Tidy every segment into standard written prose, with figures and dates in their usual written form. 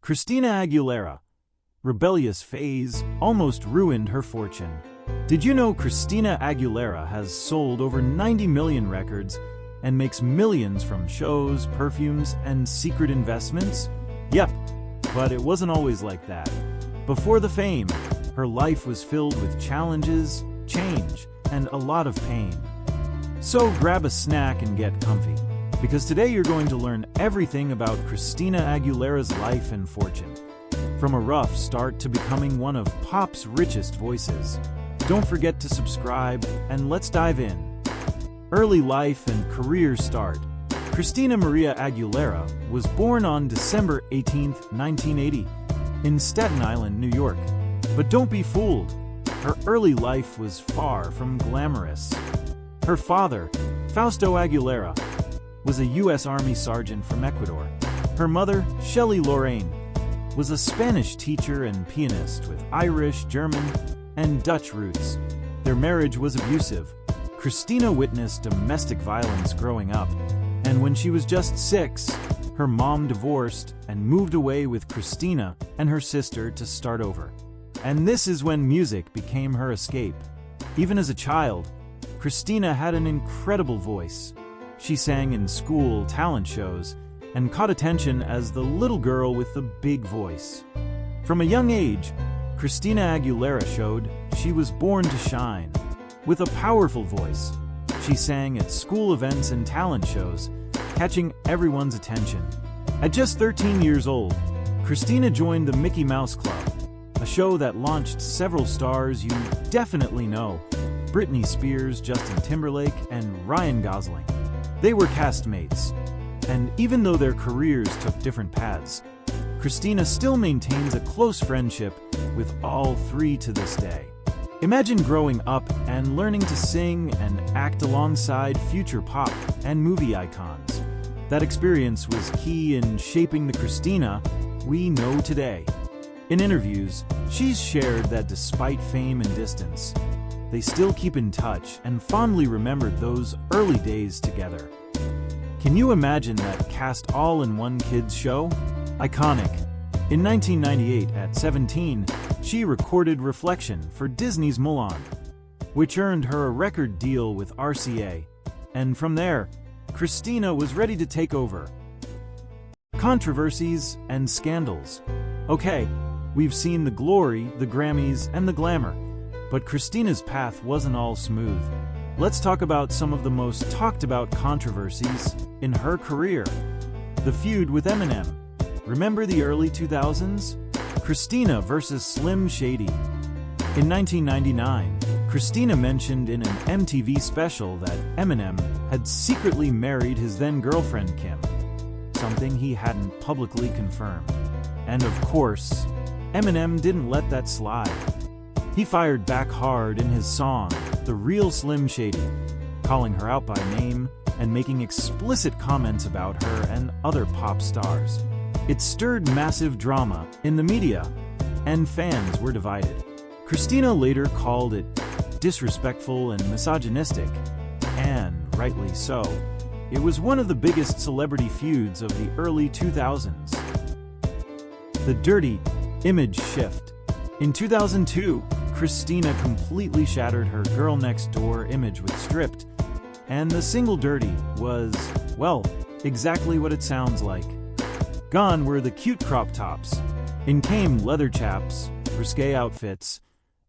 Christina Aguilera, rebellious phase, almost ruined her fortune. Did you know Christina Aguilera has sold over 90 million records and makes millions from shows, perfumes, and secret investments? Yep, but it wasn't always like that. Before the fame, her life was filled with challenges, change, and a lot of pain. So grab a snack and get comfy, because today you're going to learn everything about Christina Aguilera's life and fortune, from a rough start to becoming one of pop's richest voices. Don't forget to subscribe, and let's dive in. Early life and career start. Christina Maria Aguilera was born on December 18, 1980, in Staten Island, New York. But don't be fooled. Her early life was far from glamorous. Her father, Fausto Aguilera, was a U.S. Army sergeant from Ecuador. Her mother, Shelley Lorraine, was a Spanish teacher and pianist with Irish, German, and Dutch roots. Their marriage was abusive. Christina witnessed domestic violence growing up, and when she was just 6, her mom divorced and moved away with Christina and her sister to start over. And this is when music became her escape. Even as a child, Christina had an incredible voice. She sang in school talent shows and caught attention as the little girl with the big voice. From a young age, Christina Aguilera showed she was born to shine. With a powerful voice, she sang at school events and talent shows, catching everyone's attention. At just 13 years old, Christina joined the Mickey Mouse Club, a show that launched several stars you definitely know: Britney Spears, Justin Timberlake, and Ryan Gosling. They were castmates, and even though their careers took different paths, Christina still maintains a close friendship with all three to this day. Imagine growing up and learning to sing and act alongside future pop and movie icons. That experience was key in shaping the Christina we know today. In interviews, she's shared that despite fame and distance, they still keep in touch and fondly remembered those early days together. Can you imagine that cast all-in-one kids show? Iconic. In 1998, at 17, she recorded Reflection for Disney's Mulan, which earned her a record deal with RCA. And from there, Christina was ready to take over. Controversies and scandals. Okay, we've seen the glory, the Grammys, and the glamour, but Christina's path wasn't all smooth. Let's talk about some of the most talked about controversies in her career. The feud with Eminem. Remember the early 2000s? Christina versus Slim Shady. In 1999, Christina mentioned in an MTV special that Eminem had secretly married his then-girlfriend Kim, something he hadn't publicly confirmed. And of course, Eminem didn't let that slide. He fired back hard in his song, The Real Slim Shady, calling her out by name and making explicit comments about her and other pop stars. It stirred massive drama in the media, and fans were divided. Christina later called it disrespectful and misogynistic, and rightly so. It was one of the biggest celebrity feuds of the early 2000s. The dirty image shift. In 2002, Christina completely shattered her girl next door image with Stripped, and the single Dirty was, well, exactly what it sounds like. Gone were the cute crop tops. In came leather chaps, risque outfits,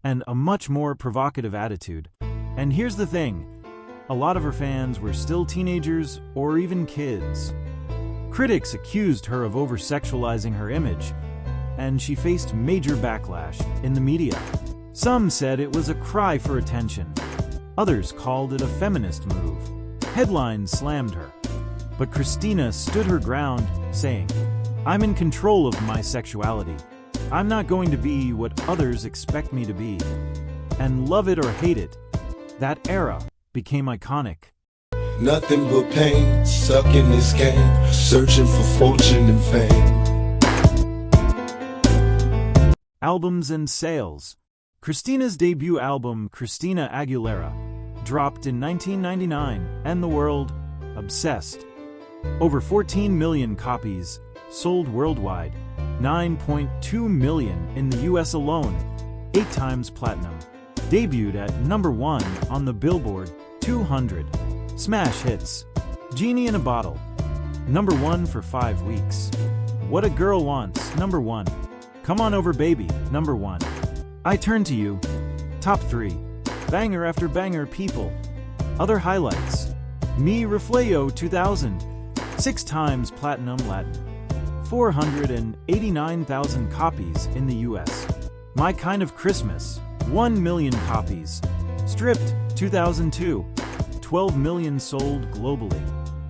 and a much more provocative attitude. And here's the thing, a lot of her fans were still teenagers or even kids. Critics accused her of over-sexualizing her image, and she faced major backlash in the media. Some said it was a cry for attention. Others called it a feminist move. Headlines slammed her. But Christina stood her ground, saying, "I'm in control of my sexuality. I'm not going to be what others expect me to be." And love it or hate it, that era became iconic. Nothing but pain, stuck in this game, searching for fortune and fame. Albums and sales. Christina's debut album, Christina Aguilera, dropped in 1999, and the world obsessed. Over 14 million copies sold worldwide, 9.2 million in the US alone, 8 times platinum. Debuted at number 1 on the Billboard 200. Smash hits. Genie in a Bottle, number 1 for 5 weeks. What a Girl Wants, number 1. Come On Over Baby, number 1. I Turn to You, top 3. Banger after banger, people. Other highlights. Mi Reflejo 2000, 6 times platinum Latin. 489,000 copies in the US. My Kind of Christmas, 1 million copies. Stripped 2002, 12 million sold globally.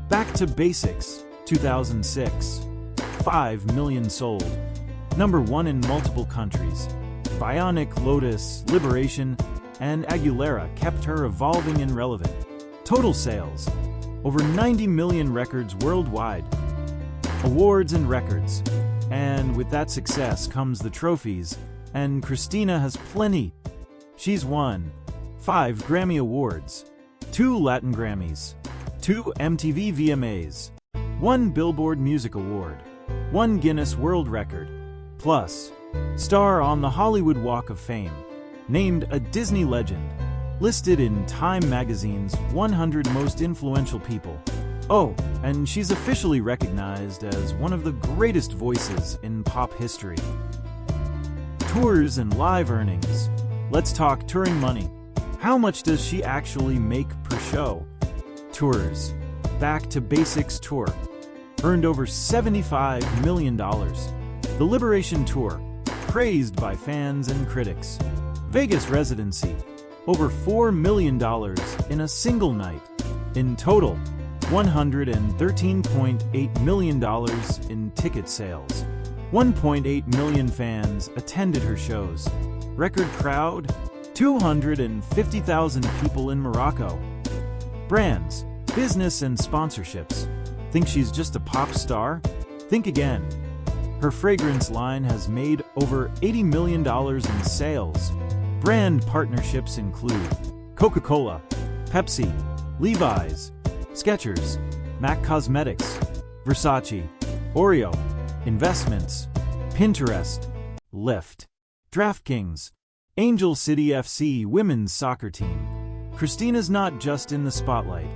Back to Basics 2006, 5 million sold. Number 1 in multiple countries. Bionic Lotus, Liberation, and Aguilera kept her evolving and relevant. Total sales, over 90 million records worldwide. Awards and records. And with that success comes the trophies, and Christina has plenty. She's won 5 Grammy Awards, 2 Latin Grammys, 2 MTV VMAs, 1 Billboard Music Award, 1 Guinness World Record, plus star on the Hollywood Walk of Fame, named a Disney legend, listed in Time magazine's 100 Most Influential People. Oh, and she's officially recognized as one of the greatest voices in pop history. Tours and live earnings. Let's talk touring money. How much does she actually make per show? Tours. Back to Basics Tour earned over $75 million. The Liberation Tour, praised by fans and critics. Vegas residency, over $4 million in a single night. In total, $113.8 million in ticket sales. 1.8 million fans attended her shows. Record crowd, 250,000 people in Morocco. Brands, business and sponsorships. Think she's just a pop star? Think again. Her fragrance line has made over $80 million in sales. Brand partnerships include Coca-Cola, Pepsi, Levi's, Skechers, MAC Cosmetics, Versace, Oreo, Investments, Pinterest, Lyft, DraftKings, Angel City FC women's soccer team. Christina's not just in the spotlight.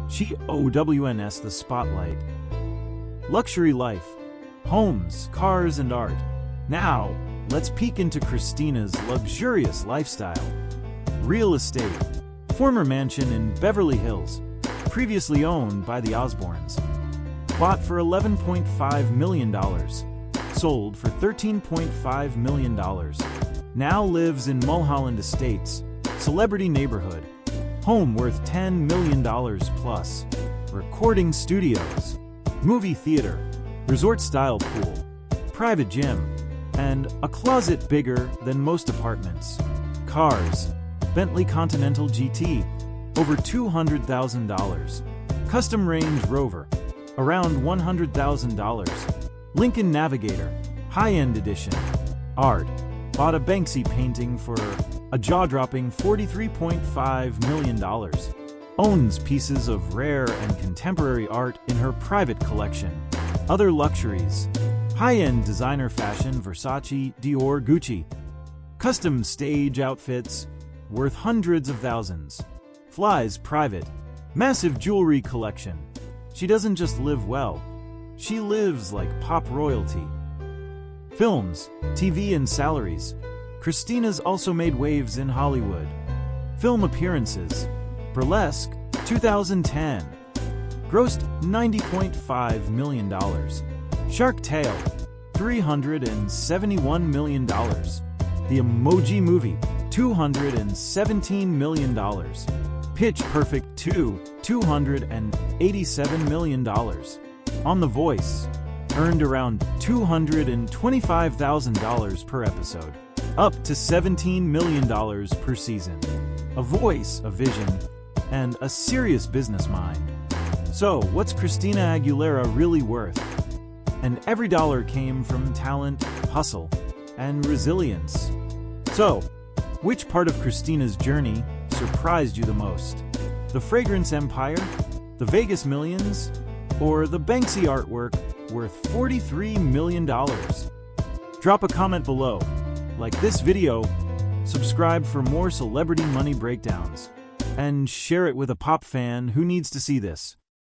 She OWNs the spotlight. Luxury life, homes, cars, and art. Now, let's peek into Christina's luxurious lifestyle. Real estate. Former mansion in Beverly Hills, previously owned by the Osbournes. Bought for $11.5 million. Sold for $13.5 million. Now lives in Mulholland Estates, celebrity neighborhood. Home worth $10 million plus. Recording studios. Movie theater. Resort-style pool. Private gym. And a closet bigger than most apartments. Cars. Bentley Continental GT. Over $200,000. Custom Range Rover. Around $100,000. Lincoln Navigator. High-end edition. Art. Bought a Banksy painting for a jaw-dropping $43.5 million. Owns pieces of rare and contemporary art in her private collection. Other luxuries. High-end designer fashion Versace, Dior, Gucci. Custom stage outfits worth hundreds of thousands. Flies private. Massive jewelry collection. She doesn't just live well. She lives like pop royalty. Films, TV, and salaries. Christina's also made waves in Hollywood. Film appearances. Burlesque, 2010. Grossed $90.5 million. Shark Tale, $371 million. The Emoji Movie, $217 million. Pitch Perfect 2, $287 million. On The Voice, earned around $225,000 per episode, up to $17 million per season. A voice, a vision, and a serious business mind. So, what's Christina Aguilera really worth? And every dollar came from talent, hustle, and resilience. So, which part of Christina's journey surprised you the most? The fragrance empire? The Vegas millions? Or the Banksy artwork worth $43 million? Drop a comment below, like this video, subscribe for more celebrity money breakdowns, and share it with a pop fan who needs to see this.